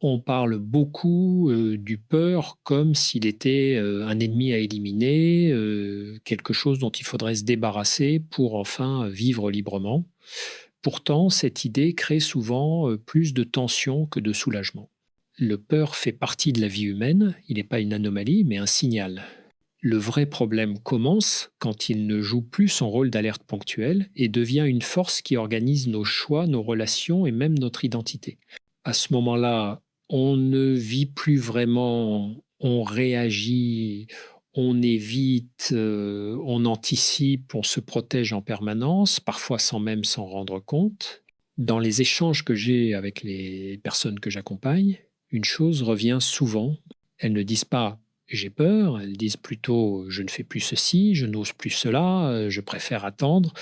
On parle beaucoup du peur comme s'il était un ennemi à éliminer, quelque chose dont il faudrait se débarrasser pour enfin vivre librement. Pourtant, cette idée crée souvent plus de tension que de soulagement. Le peur fait partie de la vie humaine, il n'est pas une anomalie, mais un signal. Le vrai problème commence quand il ne joue plus son rôle d'alerte ponctuelle et devient une force qui organise nos choix, nos relations et même notre identité. À ce moment-là, on ne vit plus vraiment, on réagit, on évite, on anticipe, on se protège en permanence, parfois sans même s'en rendre compte. Dans les échanges que j'ai avec les personnes que j'accompagne, une chose revient souvent. Elles ne disent pas j'ai peur, elles disent plutôt je ne fais plus ceci, je n'ose plus cela, je préfère attendre.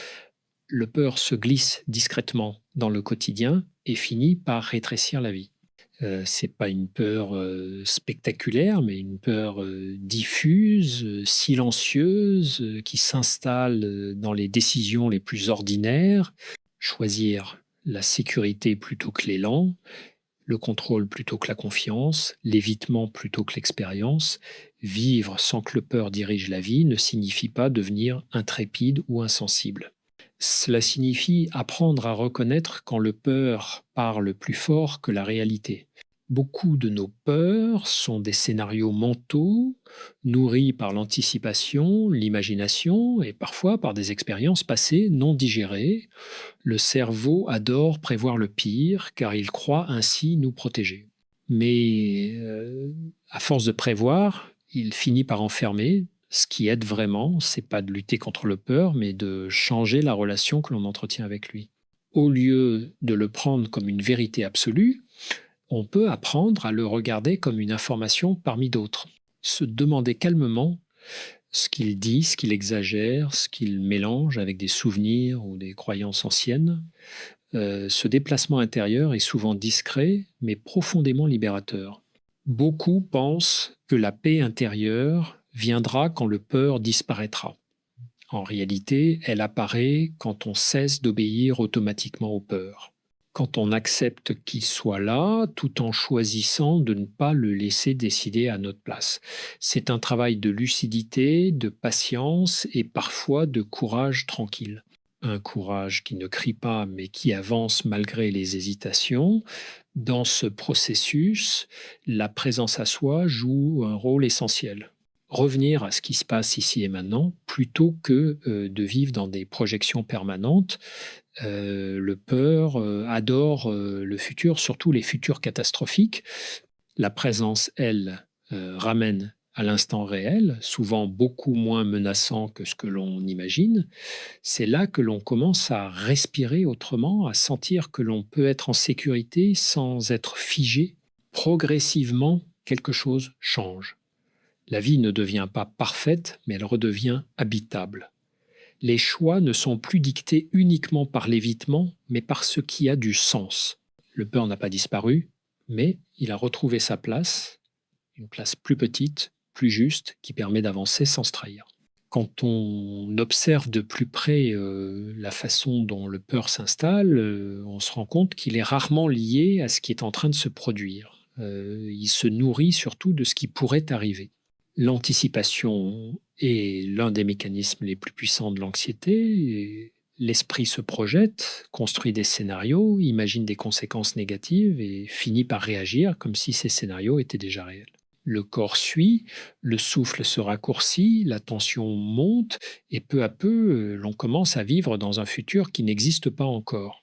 Le peur se glisse discrètement dans le quotidien et finit par rétrécir la vie. C'est pas une peur spectaculaire, mais une peur diffuse, silencieuse, qui s'installe dans les décisions les plus ordinaires. Choisir la sécurité plutôt que l'élan, le contrôle plutôt que la confiance, l'évitement plutôt que l'expérience. Vivre sans que le peur dirige la vie ne signifie pas devenir intrépide ou insensible. Cela signifie apprendre à reconnaître quand le peur parle plus fort que la réalité. Beaucoup de nos peurs sont des scénarios mentaux nourris par l'anticipation, l'imagination et parfois par des expériences passées non digérées. Le cerveau adore prévoir le pire car il croit ainsi nous protéger. Mais à force de prévoir, il finit par enfermer. Ce qui aide vraiment, c'est pas de lutter contre le peur, mais de changer la relation que l'on entretient avec lui. Au lieu de le prendre comme une vérité absolue, on peut apprendre à le regarder comme une information parmi d'autres. Se demander calmement ce qu'il dit, ce qu'il exagère, ce qu'il mélange avec des souvenirs ou des croyances anciennes. Ce déplacement intérieur est souvent discret, mais profondément libérateur. Beaucoup pensent que la paix intérieure viendra quand le peur disparaîtra. En réalité, elle apparaît quand on cesse d'obéir automatiquement aux peurs. Quand on accepte qu'il soit là, tout en choisissant de ne pas le laisser décider à notre place. C'est un travail de lucidité, de patience et parfois de courage tranquille. Un courage qui ne crie pas mais qui avance malgré les hésitations. Dans ce processus, la présence à soi joue un rôle essentiel. Revenir à ce qui se passe ici et maintenant plutôt que de vivre dans des projections permanentes. Le peur adore le futur, surtout les futurs catastrophiques. La présence, elle, ramène à l'instant réel, souvent beaucoup moins menaçant que ce que l'on imagine. C'est là que l'on commence à respirer autrement, à sentir que l'on peut être en sécurité sans être figé. Progressivement, quelque chose change. La vie ne devient pas parfaite, mais elle redevient habitable. Les choix ne sont plus dictés uniquement par l'évitement, mais par ce qui a du sens. Le peur n'a pas disparu, mais il a retrouvé sa place, une place plus petite, plus juste, qui permet d'avancer sans se trahir. Quand on observe de plus près la façon dont le peur s'installe, on se rend compte qu'il est rarement lié à ce qui est en train de se produire. Il se nourrit surtout de ce qui pourrait arriver. L'anticipation est l'un des mécanismes les plus puissants de l'anxiété. L'esprit se projette, construit des scénarios, imagine des conséquences négatives et finit par réagir comme si ces scénarios étaient déjà réels. Le corps suit, le souffle se raccourcit, la tension monte et peu à peu, l'on commence à vivre dans un futur qui n'existe pas encore.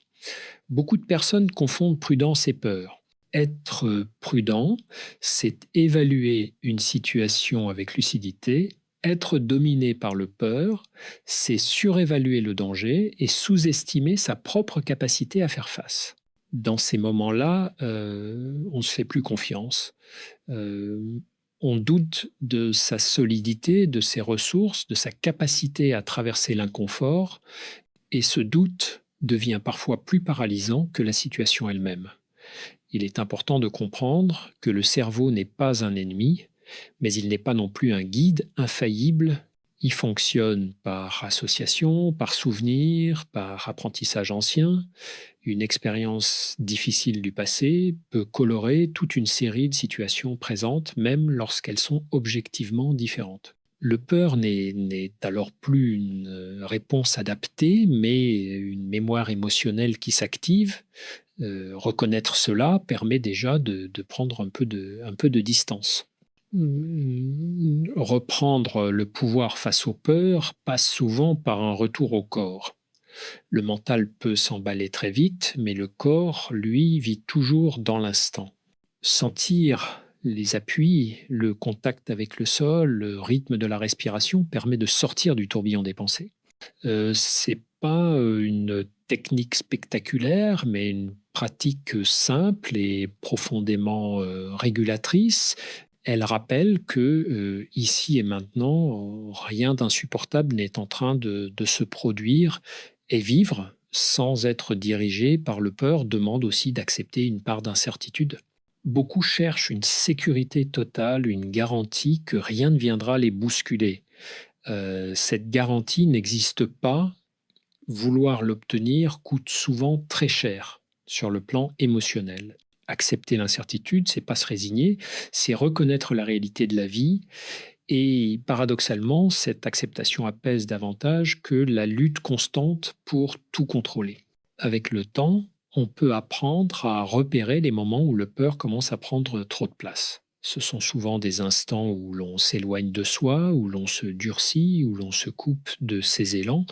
Beaucoup de personnes confondent prudence et peur. Être prudent, c'est évaluer une situation avec lucidité. Être dominé par le peur, c'est surévaluer le danger et sous-estimer sa propre capacité à faire face. Dans ces moments-là, on ne se fait plus confiance. On doute de sa solidité, de ses ressources, de sa capacité à traverser l'inconfort, et ce doute devient parfois plus paralysant que la situation elle-même. Il est important de comprendre que le cerveau n'est pas un ennemi, mais il n'est pas non plus un guide infaillible Il fonctionne par association, par souvenir, par apprentissage ancien. Une expérience difficile du passé peut colorer toute une série de situations présentes, même lorsqu'elles sont objectivement différentes. Le peur n'est alors plus une réponse adaptée, mais une mémoire émotionnelle qui s'active. Reconnaître cela permet déjà de prendre un peu de distance. Reprendre le pouvoir face aux peurs passe souvent par un retour au corps. Le mental peut s'emballer très vite, mais le corps, lui, vit toujours dans l'instant. Sentir les appuis, le contact avec le sol, le rythme de la respiration permet de sortir du tourbillon des pensées. C'est pas une technique spectaculaire, mais une pratique simple et profondément régulatrice. Elle rappelle que ici et maintenant, rien d'insupportable n'est en train de se produire, et vivre sans être dirigé par le peur demande aussi d'accepter une part d'incertitude. Beaucoup cherchent une sécurité totale, une garantie que rien ne viendra les bousculer. Cette garantie n'existe pas. Vouloir l'obtenir coûte souvent très cher sur le plan émotionnel. Accepter l'incertitude, c'est pas se résigner, c'est reconnaître la réalité de la vie. Et paradoxalement, cette acceptation apaise davantage que la lutte constante pour tout contrôler. Avec le temps, on peut apprendre à repérer les moments où le peur commence à prendre trop de place. Ce sont souvent des instants où l'on s'éloigne de soi, où l'on se durcit, où l'on se coupe de ses élans.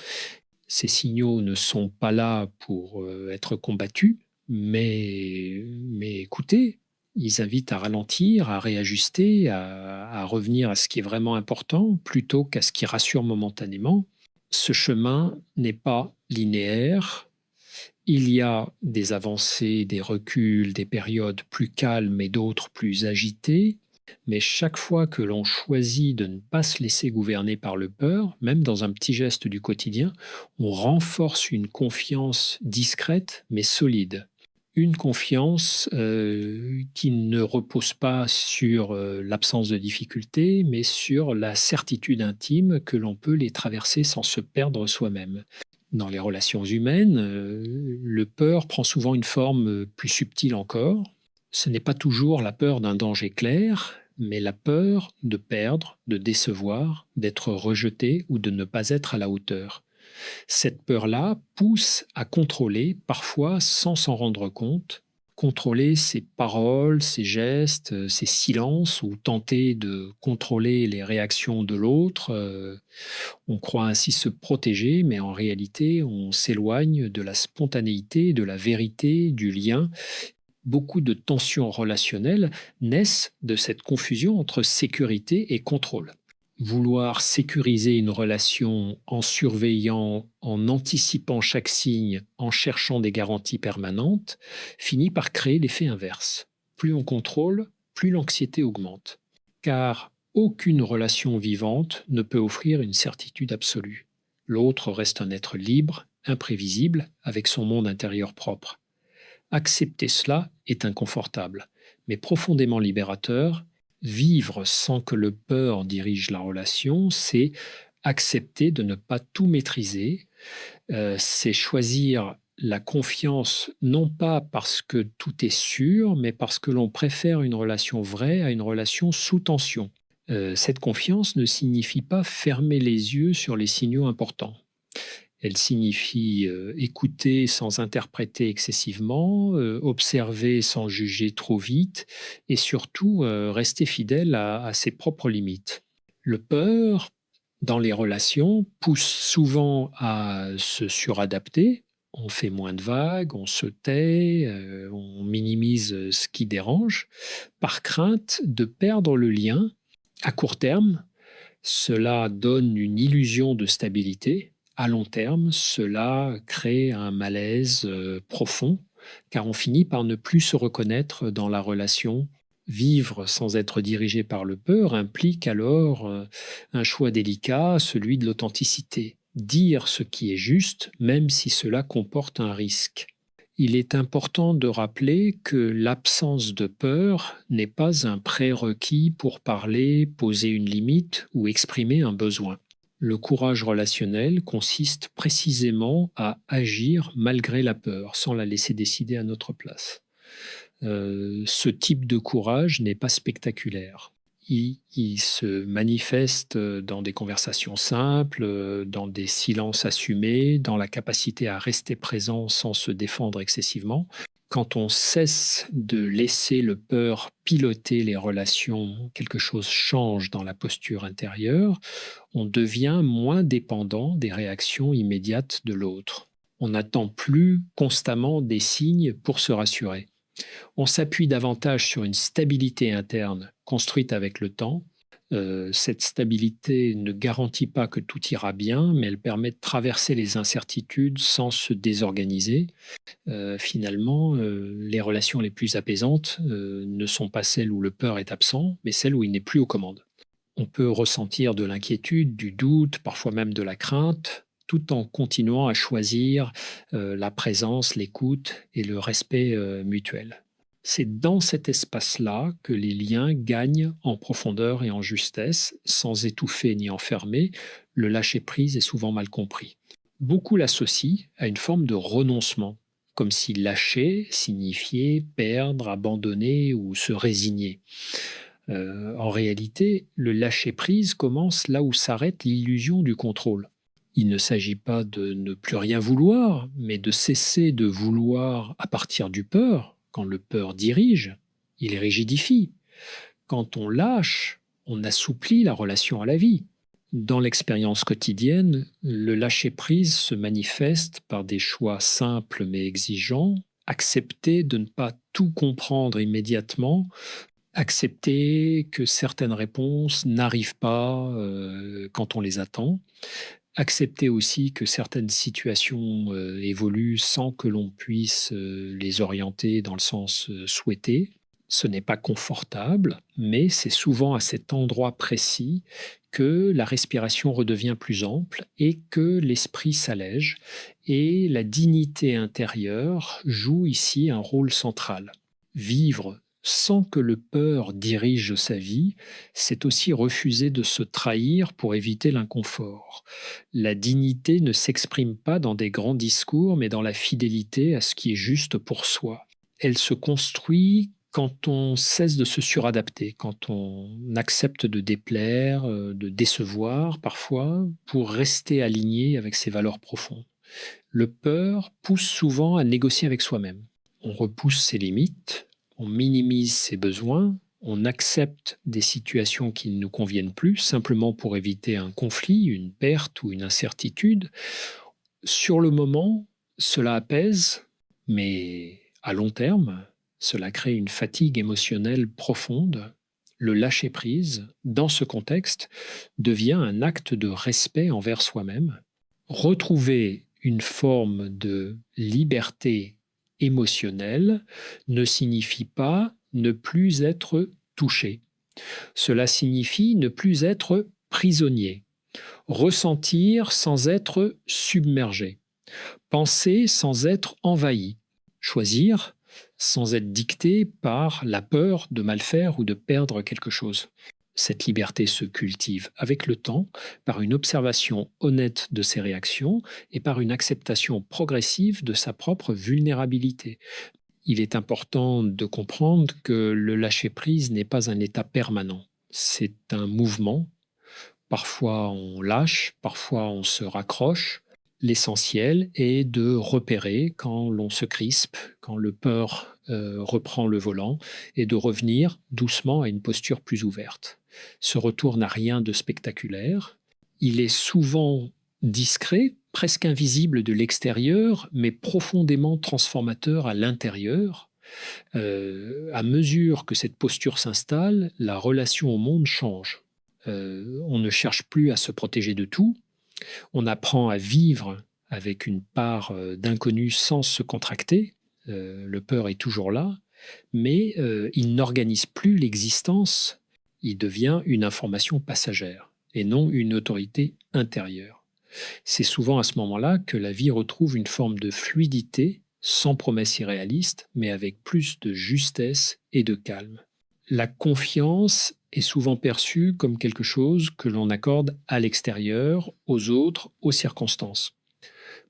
Ces signaux ne sont pas là pour être combattus, mais écoutez, ils invitent à ralentir, à réajuster, à revenir à ce qui est vraiment important plutôt qu'à ce qui rassure momentanément. Ce chemin n'est pas linéaire. Il y a des avancées, des reculs, des périodes plus calmes et d'autres plus agitées. Mais chaque fois que l'on choisit de ne pas se laisser gouverner par le peur, même dans un petit geste du quotidien, on renforce une confiance discrète mais solide. Une confiance qui ne repose pas sur l'absence de difficultés, mais sur la certitude intime que l'on peut les traverser sans se perdre soi-même. Dans les relations humaines, le peur prend souvent une forme plus subtile encore. Ce n'est pas toujours la peur d'un danger clair, mais la peur de perdre, de décevoir, d'être rejeté ou de ne pas être à la hauteur. Cette peur-là pousse à contrôler, parfois sans s'en rendre compte, contrôler ses paroles, ses gestes, ses silences, ou tenter de contrôler les réactions de l'autre. On croit ainsi se protéger, mais en réalité, on s'éloigne de la spontanéité, de la vérité, du lien. Beaucoup de tensions relationnelles naissent de cette confusion entre sécurité et contrôle. Vouloir sécuriser une relation en surveillant, en anticipant chaque signe, en cherchant des garanties permanentes, finit par créer l'effet inverse. Plus on contrôle, plus l'anxiété augmente. Car aucune relation vivante ne peut offrir une certitude absolue. L'autre reste un être libre, imprévisible, avec son monde intérieur propre. Accepter cela est inconfortable, mais profondément libérateur. Vivre sans que le peur dirige la relation, c'est accepter de ne pas tout maîtriser, c'est choisir la confiance non pas parce que tout est sûr, mais parce que l'on préfère une relation vraie à une relation sous tension. Cette confiance ne signifie pas fermer les yeux sur les signaux importants. Elle signifie écouter sans interpréter excessivement, observer sans juger trop vite et surtout rester fidèle à ses propres limites. Le peur, dans les relations, pousse souvent à se suradapter. On fait moins de vagues, on se tait, on minimise ce qui dérange, par crainte de perdre le lien. À court terme, cela donne une illusion de stabilité. À long terme, cela crée un malaise profond, car on finit par ne plus se reconnaître dans la relation. Vivre sans être dirigé par le peur implique alors un choix délicat, celui de l'authenticité. Dire ce qui est juste, même si cela comporte un risque. Il est important de rappeler que l'absence de peur n'est pas un prérequis pour parler, poser une limite ou exprimer un besoin. Le courage relationnel consiste précisément à agir malgré la peur, sans la laisser décider à notre place. Ce type de courage n'est pas spectaculaire. Il se manifeste dans des conversations simples, dans des silences assumés, dans la capacité à rester présent sans se défendre excessivement. Quand on cesse de laisser le peur piloter les relations, quelque chose change dans la posture intérieure, on devient moins dépendant des réactions immédiates de l'autre. On n'attend plus constamment des signes pour se rassurer. On s'appuie davantage sur une stabilité interne construite avec le temps. Cette stabilité ne garantit pas que tout ira bien, mais elle permet de traverser les incertitudes sans se désorganiser. Finalement, les relations les plus apaisantes ne sont pas celles où le peur est absent, mais celles où il n'est plus aux commandes. On peut ressentir de l'inquiétude, du doute, parfois même de la crainte, tout en continuant à choisir la présence, l'écoute et le respect mutuel. C'est dans cet espace-là que les liens gagnent en profondeur et en justesse, sans étouffer ni enfermer. Le lâcher-prise est souvent mal compris. Beaucoup l'associent à une forme de renoncement, comme si lâcher signifiait perdre, abandonner ou se résigner. En réalité, le lâcher-prise commence là où s'arrête l'illusion du contrôle. Il ne s'agit pas de ne plus rien vouloir, mais de cesser de vouloir à partir du peur. Quand le peur dirige, il rigidifie. Quand on lâche, on assouplit la relation à la vie. Dans l'expérience quotidienne, le lâcher-prise se manifeste par des choix simples mais exigeants, accepter de ne pas tout comprendre immédiatement, accepter que certaines réponses n'arrivent pas quand on les attend, accepter aussi que certaines situations évoluent sans que l'on puisse les orienter dans le sens souhaité. Ce n'est pas confortable, mais c'est souvent à cet endroit précis que la respiration redevient plus ample et que l'esprit s'allège, et la dignité intérieure joue ici un rôle central. Vivre sans que le peur dirige sa vie, c'est aussi refuser de se trahir pour éviter l'inconfort. La dignité ne s'exprime pas dans des grands discours, mais dans la fidélité à ce qui est juste pour soi. Elle se construit quand on cesse de se suradapter, quand on accepte de déplaire, de décevoir parfois, pour rester aligné avec ses valeurs profondes. Le peur pousse souvent à négocier avec soi-même. On repousse ses limites, on minimise ses besoins, on accepte des situations qui ne nous conviennent plus simplement pour éviter un conflit, une perte ou une incertitude. Sur le moment, cela apaise, mais à long terme, cela crée une fatigue émotionnelle profonde. Le lâcher-prise, dans ce contexte, devient un acte de respect envers soi-même. Retrouver une forme de liberté émotionnelle ne signifie pas ne plus être touché. Cela signifie ne plus être prisonnier, ressentir sans être submergé, penser sans être envahi, choisir sans être dicté par la peur de mal faire ou de perdre quelque chose. Cette liberté se cultive avec le temps par une observation honnête de ses réactions et par une acceptation progressive de sa propre vulnérabilité. Il est important de comprendre que le lâcher-prise n'est pas un état permanent. C'est un mouvement. Parfois on lâche, parfois on se raccroche. L'essentiel est de repérer quand l'on se crispe, quand le peur reprend le volant, et de revenir doucement à une posture plus ouverte. Ce retour n'a rien de spectaculaire. Il est souvent discret, presque invisible de l'extérieur, mais profondément transformateur à l'intérieur. À mesure que cette posture s'installe, la relation au monde change. On ne cherche plus à se protéger de tout. On apprend à vivre avec une part d'inconnu sans se contracter. Le peur est toujours là, mais il n'organise plus l'existence. Il devient une information passagère et non une autorité intérieure. C'est souvent à ce moment-là que la vie retrouve une forme de fluidité, sans promesse irréaliste, mais avec plus de justesse et de calme. La confiance est souvent perçue comme quelque chose que l'on accorde à l'extérieur, aux autres, aux circonstances.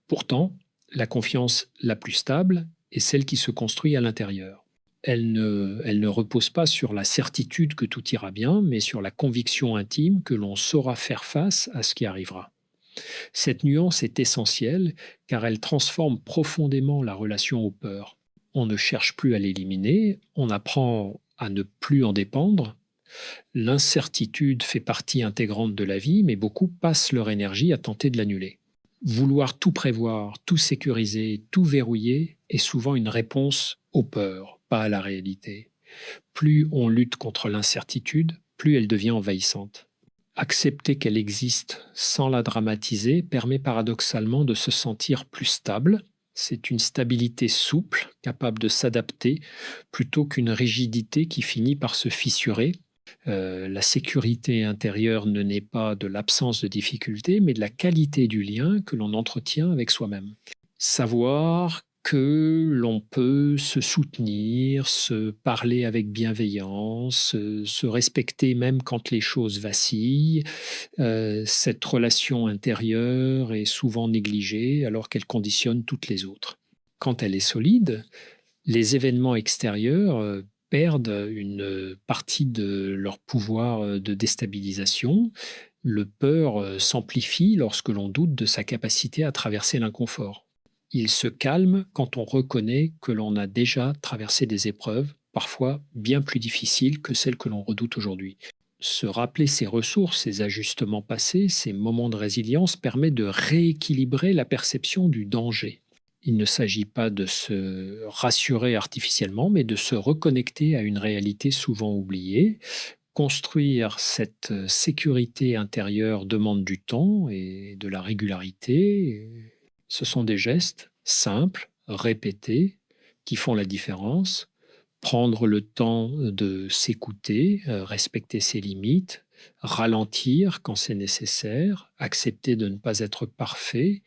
Pourtant, la confiance la plus stable est celle qui se construit à l'intérieur. Elle ne repose pas sur la certitude que tout ira bien, mais sur la conviction intime que l'on saura faire face à ce qui arrivera. Cette nuance est essentielle car elle transforme profondément la relation aux peurs. On ne cherche plus à l'éliminer, on apprend à ne plus en dépendre. L'incertitude fait partie intégrante de la vie, mais beaucoup passent leur énergie à tenter de l'annuler. Vouloir tout prévoir, tout sécuriser, tout verrouiller est souvent une réponse aux peurs, pas à la réalité. Plus on lutte contre l'incertitude, plus elle devient envahissante. Accepter qu'elle existe sans la dramatiser permet paradoxalement de se sentir plus stable. C'est une stabilité souple, capable de s'adapter, plutôt qu'une rigidité qui finit par se fissurer. La sécurité intérieure ne naît pas de l'absence de difficultés, mais de la qualité du lien que l'on entretient avec soi-même. Savoir que l'on peut se soutenir, se parler avec bienveillance, se respecter même quand les choses vacillent. Cette relation intérieure est souvent négligée alors qu'elle conditionne toutes les autres. Quand elle est solide, les événements extérieurs perdent une partie de leur pouvoir de déstabilisation. Le peur s'amplifie lorsque l'on doute de sa capacité à traverser l'inconfort. Il se calme quand on reconnaît que l'on a déjà traversé des épreuves, parfois bien plus difficiles que celles que l'on redoute aujourd'hui. Se rappeler ses ressources, ses ajustements passés, ces moments de résilience permet de rééquilibrer la perception du danger. Il ne s'agit pas de se rassurer artificiellement, mais de se reconnecter à une réalité souvent oubliée. Construire cette sécurité intérieure demande du temps et de la régularité. Ce sont des gestes simples, répétés, qui font la différence. Prendre le temps de s'écouter, respecter ses limites, ralentir quand c'est nécessaire, accepter de ne pas être parfait.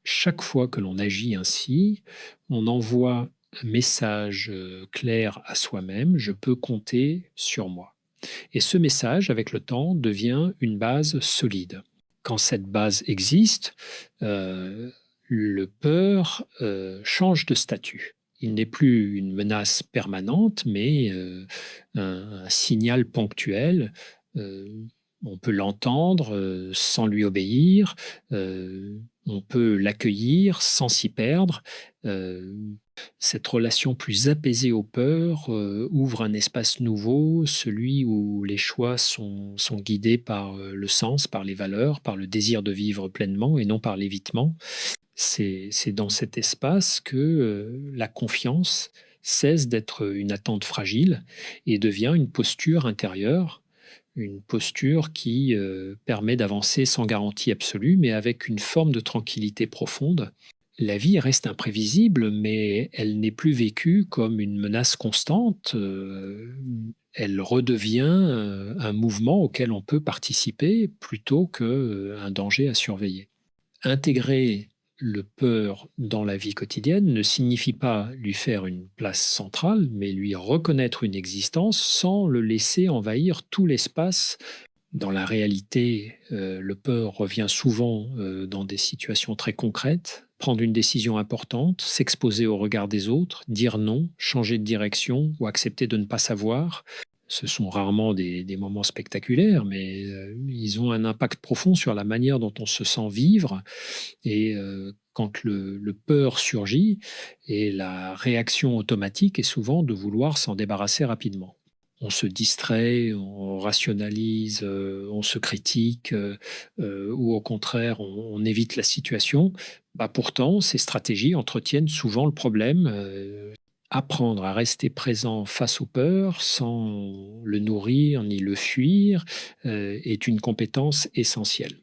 Chaque fois que l'on agit ainsi, on envoie un message clair à soi-même, je peux compter sur moi. Et ce message, avec le temps, devient une base solide. Quand cette base existe, le peur change de statut. Il n'est plus une menace permanente, mais un signal ponctuel. On peut l'entendre sans lui obéir, on peut l'accueillir sans s'y perdre. Cette relation plus apaisée aux peurs ouvre un espace nouveau, celui où les choix sont guidés par le sens, par les valeurs, par le désir de vivre pleinement et non par l'évitement. C'est dans cet espace que la confiance cesse d'être une attente fragile et devient une posture intérieure, une posture qui permet d'avancer sans garantie absolue, mais avec une forme de tranquillité profonde. La vie reste imprévisible, mais elle n'est plus vécue comme une menace constante. Elle redevient un mouvement auquel on peut participer plutôt qu'un danger à surveiller. Intégrer le peur dans la vie quotidienne ne signifie pas lui faire une place centrale, mais lui reconnaître une existence sans le laisser envahir tout l'espace. Dans la réalité, le peur revient souvent dans des situations très concrètes. Prendre une décision importante, s'exposer au regard des autres, dire non, changer de direction ou accepter de ne pas savoir. Ce sont rarement des moments spectaculaires, mais ils ont un impact profond sur la manière dont on se sent vivre. Et quand le peur surgit, et la réaction automatique est souvent de vouloir s'en débarrasser rapidement. On se distrait, on rationalise, on se critique, ou au contraire, on évite la situation. Pourtant, ces stratégies entretiennent souvent le problème. Apprendre à rester présent face aux peurs sans le nourrir ni le fuir est une compétence essentielle.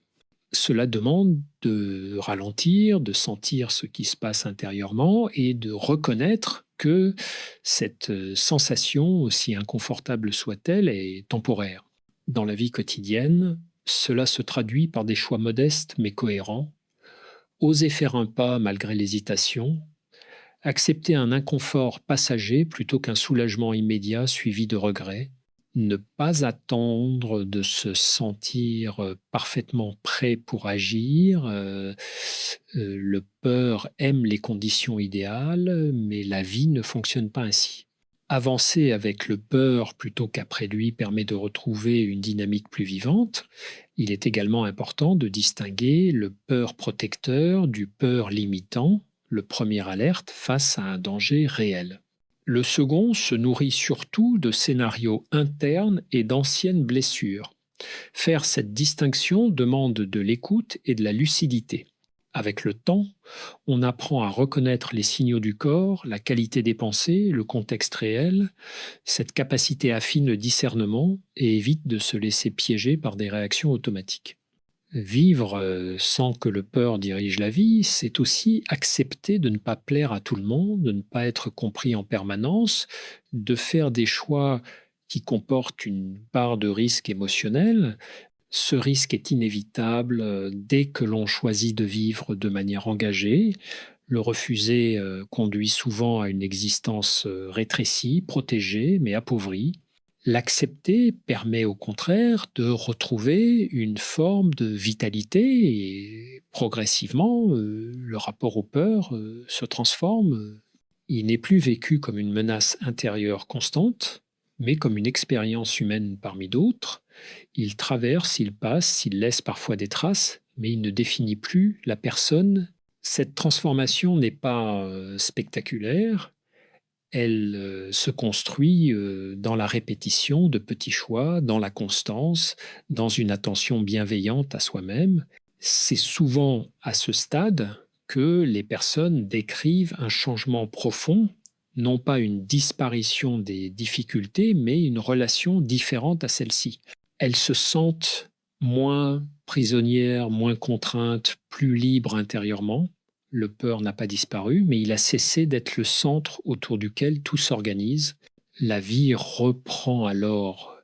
Cela demande de ralentir, de sentir ce qui se passe intérieurement et de reconnaître que cette sensation, aussi inconfortable soit-elle, est temporaire. Dans la vie quotidienne, cela se traduit par des choix modestes mais cohérents. Oser faire un pas malgré l'hésitation, accepter un inconfort passager plutôt qu'un soulagement immédiat suivi de regrets, Ne pas attendre de se sentir parfaitement prêt pour agir. Le peur aime les conditions idéales, mais la vie ne fonctionne pas ainsi. Avancer avec le peur plutôt qu'après lui permet de retrouver une dynamique plus vivante. Il est également important de distinguer le peur protecteur du peur limitant, le premier alerte face à un danger réel. Le second se nourrit surtout de scénarios internes et d'anciennes blessures. Faire cette distinction demande de l'écoute et de la lucidité. Avec le temps, on apprend à reconnaître les signaux du corps, la qualité des pensées, le contexte réel. Cette capacité affine le discernement et évite de se laisser piéger par des réactions automatiques. Vivre sans que le peur dirige la vie, c'est aussi accepter de ne pas plaire à tout le monde, de ne pas être compris en permanence, de faire des choix qui comportent une part de risque émotionnel. Ce risque est inévitable dès que l'on choisit de vivre de manière engagée. Le refuser conduit souvent à une existence rétrécie, protégée, mais appauvrie. L'accepter permet au contraire de retrouver une forme de vitalité et progressivement, le rapport aux peurs se transforme. Il n'est plus vécu comme une menace intérieure constante, mais comme une expérience humaine parmi d'autres. Il traverse, il passe, il laisse parfois des traces, mais il ne définit plus la personne. Cette transformation n'est pas spectaculaire, elle se construit dans la répétition de petits choix, dans la constance, dans une attention bienveillante à soi-même. C'est souvent à ce stade que les personnes décrivent un changement profond, non pas une disparition des difficultés, mais une relation différente à celle-ci. Elles se sentent moins prisonnières, moins contraintes, plus libres intérieurement. Le peur n'a pas disparu, mais il a cessé d'être le centre autour duquel tout s'organise. La vie reprend alors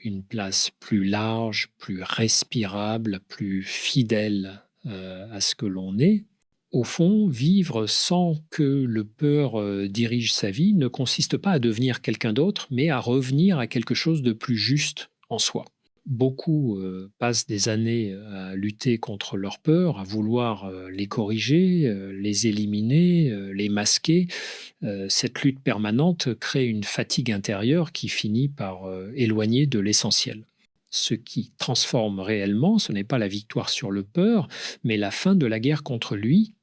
une place plus large, plus respirable, plus fidèle à ce que l'on est. Au fond, vivre sans que le peur dirige sa vie ne consiste pas à devenir quelqu'un d'autre, mais à revenir à quelque chose de plus juste en soi. Beaucoup passent des années à lutter contre leurs peurs, à vouloir les corriger, les éliminer, les masquer. Cette lutte permanente crée une fatigue intérieure qui finit par éloigner de l'essentiel. Ce qui transforme réellement, ce n'est pas la victoire sur le peur, mais la fin de la guerre contre lui.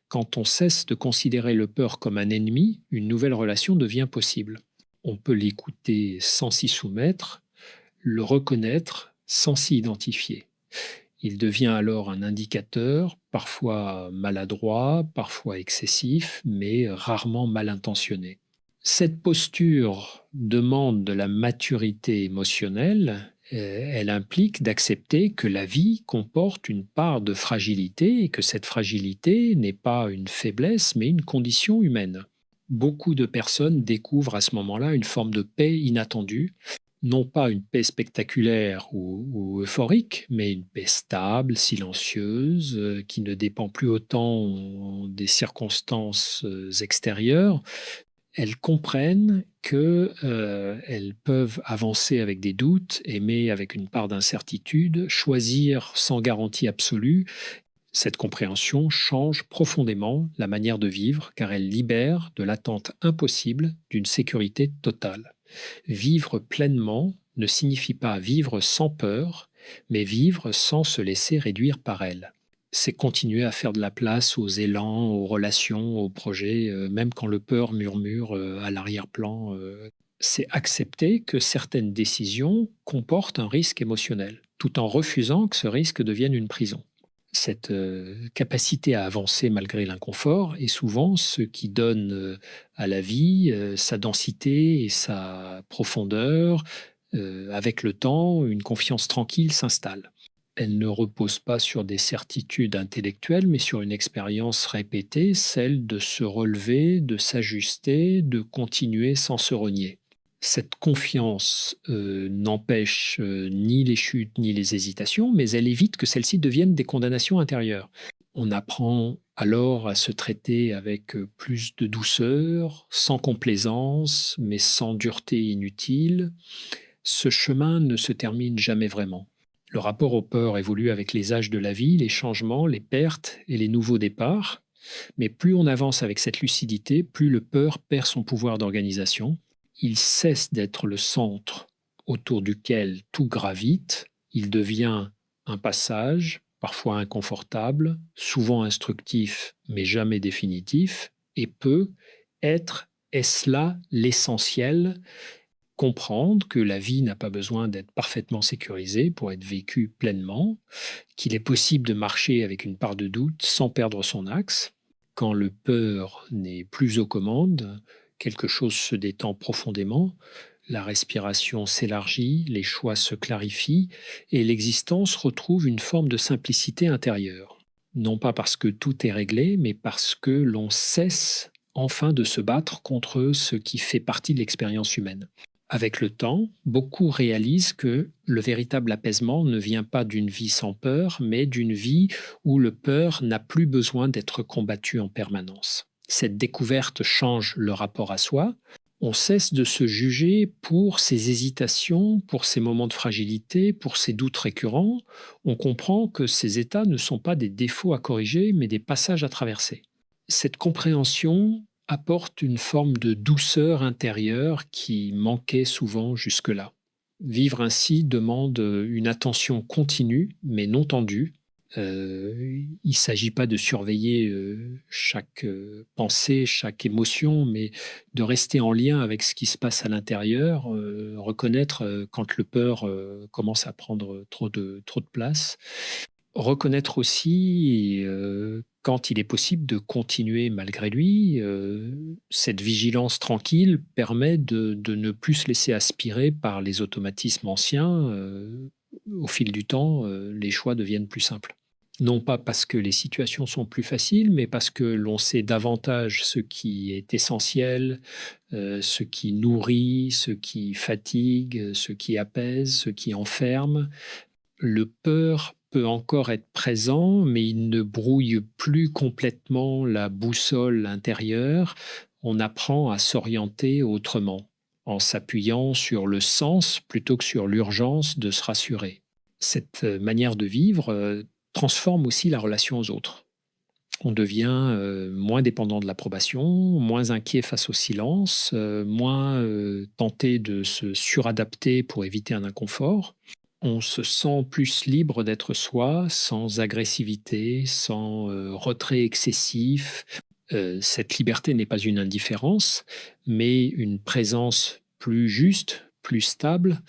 Quand on cesse de considérer le peur comme un ennemi, une nouvelle relation devient possible. On peut l'écouter sans s'y soumettre, le reconnaître sans s'y identifier. Il devient alors un indicateur, parfois maladroit, parfois excessif, mais rarement mal intentionné. Cette posture demande de la maturité émotionnelle. Elle implique d'accepter que la vie comporte une part de fragilité et que cette fragilité n'est pas une faiblesse, mais une condition humaine. Beaucoup de personnes découvrent à ce moment-là une forme de paix inattendue, non pas une paix spectaculaire ou euphorique, mais une paix stable, silencieuse, qui ne dépend plus autant des circonstances extérieures. Elles comprennent qu'elles peuvent avancer avec des doutes, aimer avec une part d'incertitude, choisir sans garantie absolue. Cette compréhension change profondément la manière de vivre car elle libère de l'attente impossible d'une sécurité totale. Vivre pleinement ne signifie pas vivre sans peur, mais vivre sans se laisser réduire par elle. C'est continuer à faire de la place aux élans, aux relations, aux projets, même quand le peur murmure à l'arrière-plan. C'est accepter que certaines décisions comportent un risque émotionnel, tout en refusant que ce risque devienne une prison. Cette capacité à avancer malgré l'inconfort est souvent ce qui donne à la vie sa densité et sa profondeur. Avec le temps, une confiance tranquille s'installe. Elle ne repose pas sur des certitudes intellectuelles, mais sur une expérience répétée, celle de se relever, de s'ajuster, de continuer sans se renier. Cette confiance n'empêche ni les chutes ni les hésitations, mais elle évite que celles-ci deviennent des condamnations intérieures. On apprend alors à se traiter avec plus de douceur, sans complaisance, mais sans dureté inutile. Ce chemin ne se termine jamais vraiment. Le rapport aux peurs évolue avec les âges de la vie, les changements, les pertes et les nouveaux départs. Mais plus on avance avec cette lucidité, plus le peur perd son pouvoir d'organisation. Il cesse d'être le centre autour duquel tout gravite. Il devient un passage, parfois inconfortable, souvent instructif, mais jamais définitif, et peut être, est-ce là l'essentiel? Comprendre que la vie n'a pas besoin d'être parfaitement sécurisée pour être vécue pleinement, qu'il est possible de marcher avec une part de doute sans perdre son axe. Quand le peur n'est plus aux commandes, quelque chose se détend profondément, la respiration s'élargit, les choix se clarifient et l'existence retrouve une forme de simplicité intérieure. Non pas parce que tout est réglé, mais parce que l'on cesse enfin de se battre contre ce qui fait partie de l'expérience humaine. Avec le temps, beaucoup réalisent que le véritable apaisement ne vient pas d'une vie sans peur, mais d'une vie où le peur n'a plus besoin d'être combattu en permanence. Cette découverte change le rapport à soi. On cesse de se juger pour ses hésitations, pour ses moments de fragilité, pour ses doutes récurrents. On comprend que ces états ne sont pas des défauts à corriger, mais des passages à traverser. Cette compréhension apporte une forme de douceur intérieure qui manquait souvent jusque-là. Vivre ainsi demande une attention continue, mais non tendue. Il ne s'agit pas de surveiller chaque pensée, chaque émotion, mais de rester en lien avec ce qui se passe à l'intérieur, reconnaître quand le peur commence à prendre trop de place. Reconnaître aussi quand il est possible de continuer malgré lui. Cette vigilance tranquille permet de ne plus se laisser aspirer par les automatismes anciens. Au fil du temps, les choix deviennent plus simples. Non pas parce que les situations sont plus faciles, mais parce que l'on sait davantage ce qui est essentiel, ce qui nourrit, ce qui fatigue, ce qui apaise, ce qui enferme. Le peur peut encore être présent, mais il ne brouille plus complètement la boussole intérieure. On apprend à s'orienter autrement, en s'appuyant sur le sens plutôt que sur l'urgence de se rassurer. Cette manière de vivre transforme aussi la relation aux autres. On devient moins dépendant de l'approbation, moins inquiet face au silence, moins tenté de se suradapter pour éviter un inconfort. On se sent plus libre d'être soi, sans agressivité, sans retrait excessif. Cette liberté n'est pas une indifférence, mais une présence plus juste, plus stable,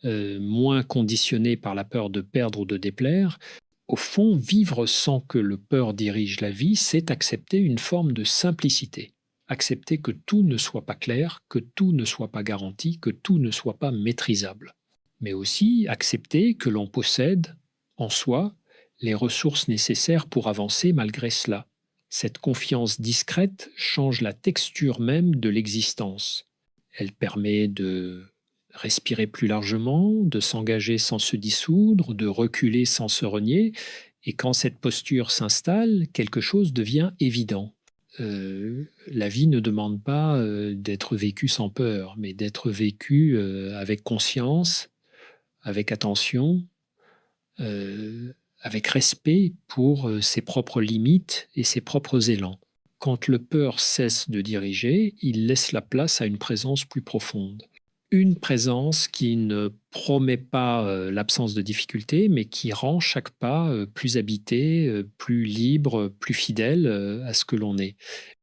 moins conditionnée par la peur de perdre ou de déplaire. Au fond, vivre sans que le peur dirige la vie, c'est accepter une forme de simplicité. Accepter que tout ne soit pas clair, que tout ne soit pas garanti, que tout ne soit pas maîtrisable. Mais aussi accepter que l'on possède en soi les ressources nécessaires pour avancer malgré cela. Cette confiance discrète change la texture même de l'existence. Elle permet de respirer plus largement, de s'engager sans se dissoudre, de reculer sans se renier. Et quand cette posture s'installe, quelque chose devient évident. La vie ne demande pas d'être vécue sans peur, mais d'être vécue avec conscience, avec attention, avec respect pour ses propres limites et ses propres élans. Quand le peur cesse de diriger, il laisse la place à une présence plus profonde. Une présence qui ne promet pas l'absence de difficulté, mais qui rend chaque pas plus habité, plus libre, plus fidèle à ce que l'on est.